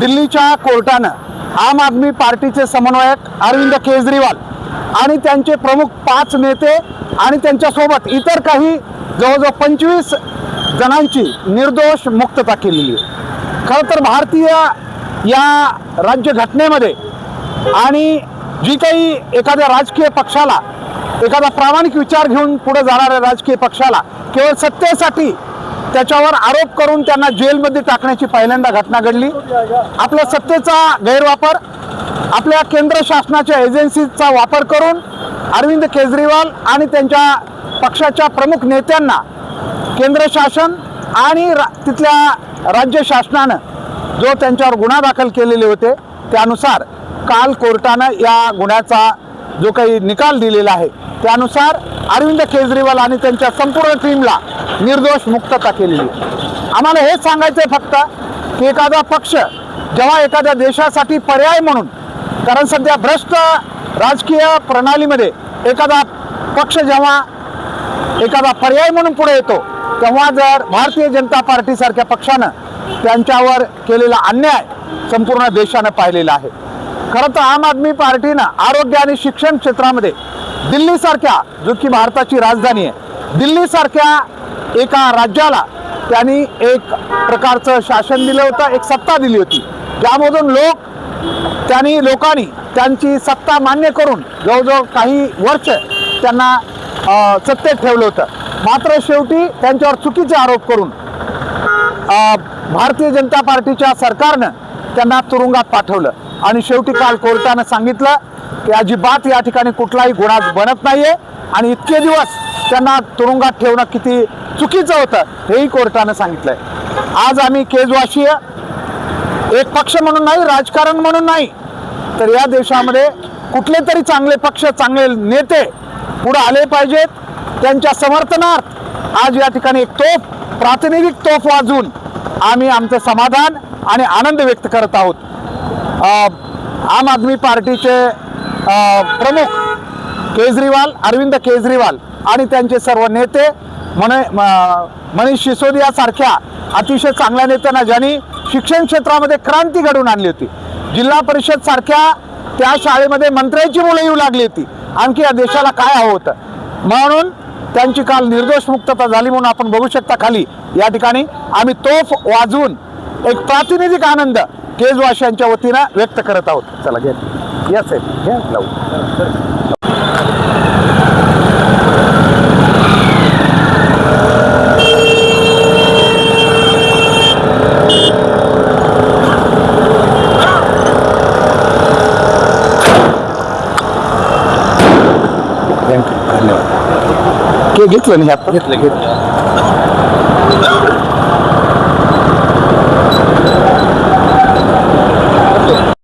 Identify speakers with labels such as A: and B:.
A: दिल्लीच्या कोर्टानं आम आदमी पार्टीचे समन्वयक अरविंद केजरीवाल आणि त्यांचे प्रमुख 5 नेते आणि त्यांच्यासोबत इतर काही जवळजवळ 25 जणांची निर्दोष मुक्तता केलेली आहे। खरं तर भारतीय या राज्यघटनेमध्ये आणि जी काही एखाद्या राजकीय पक्षाला, एखादा प्रामाणिक विचार घेऊन पुढे जाणाऱ्या राजकीय पक्षाला केवळ सत्तेसाठी त्याच्यावर आरोप करून त्यांना जेलमध्ये टाकण्याची पहिल्यांदा घटना घडली। आपल्या सत्तेचा गैरवापर, आपल्या केंद्र शासनाच्या एजन्सीचा वापर करून अरविंद केजरीवाल आणि त्यांच्या पक्षाच्या प्रमुख नेत्यांना केंद्र शासन आणि तिथल्या राज्य शासनानं जो त्यांच्यावर गुन्हा दाखल केलेले होते त्यानुसार काल कोर्टानं या गुन्ह्याचा जो काही निकाल दिलेला आहे त्यानुसार अरविंद केजरीवाल आणि त्यांच्या संपूर्ण टीमला निर्दोष मुक्तता केलेली आहे। आम्हाला हे सांगायचं आहे फक्त की एखादा पक्ष जेव्हा एखाद्या देशासाठी पर्याय म्हणून, कारण सध्या भ्रष्ट राजकीय प्रणालीमध्ये एखादा पक्ष जेव्हा एखादा पर्याय म्हणून पुढे येतो तेव्हा जर भारतीय जनता पार्टीसारख्या पक्षानं त्यांच्यावर केलेला अन्याय संपूर्ण देशानं पाहिलेला आहे। खरं तर आम आदमी पार्टीनं आरोग्य आणि शिक्षण क्षेत्रामध्ये दिल्लीसारख्या, जो की भारताची राजधानी आहे, दिल्लीसारख्या एका राज्याला त्यांनी एक प्रकारचं शासन दिलं होतं, एक सत्ता दिली होती ज्यामधून लोकांनी त्यांची सत्ता मान्य करून जवळजवळ काही वर्ष त्यांना सत्तेत ठेवलं होतं। मात्र शेवटी त्यांच्यावर चुकीचे आरोप करून भारतीय जनता पार्टीच्या सरकारनं त्यांना तुरुंगात पाठवलं आणि शेवटी काल कोर्टानं सांगितलं की अजिबात या ठिकाणी कुठलाही गुन्हा बनत नाहीये आणि इतके दिवस त्यांना तुरुंगात ठेवणं किती चुकीचं होतं हेही कोर्टानं सांगितलंय। आज आम्ही केजवासीय एक पक्ष म्हणून नाही, राजकारण म्हणून नाही, तर या देशामध्ये कुठले तरी चांगले पक्ष, चांगले नेते पुढे आले पाहिजेत। त्यांच्या समर्थनार्थ आज या ठिकाणी एक प्रातिनिधिक तोफ वाजवून आम्ही आमचं समाधान आणि आनंद व्यक्त करत आहोत। आम आदमी पार्टीचे प्रमुख केजरीवाल, अरविंद केजरीवाल आणि त्यांचे सर्व नेते, मनीष सिसोदिया सारख्या अतिशय चांगल्या नेत्यांना ज्यांनी शिक्षण क्षेत्रामध्ये क्रांती घडवून आणली होती, जिल्हा परिषद सारख्या त्या शाळेमध्ये मंत्र्यांची मुलं येऊ लागली होती, आणखी या देशाला काय हवं होतं, म्हणून त्यांची काल निर्दोष मुक्तता झाली। म्हणून आपण बघू शकता खाली या ठिकाणी आम्ही तोफ वाजवून एक प्रातिनिधिक आनंद केजवासियांच्या वतीनं व्यक्त करत आहोत। चला घे या साहेब, घ्या लावू। धन्यवाद। घेतलं नाही, घेतलं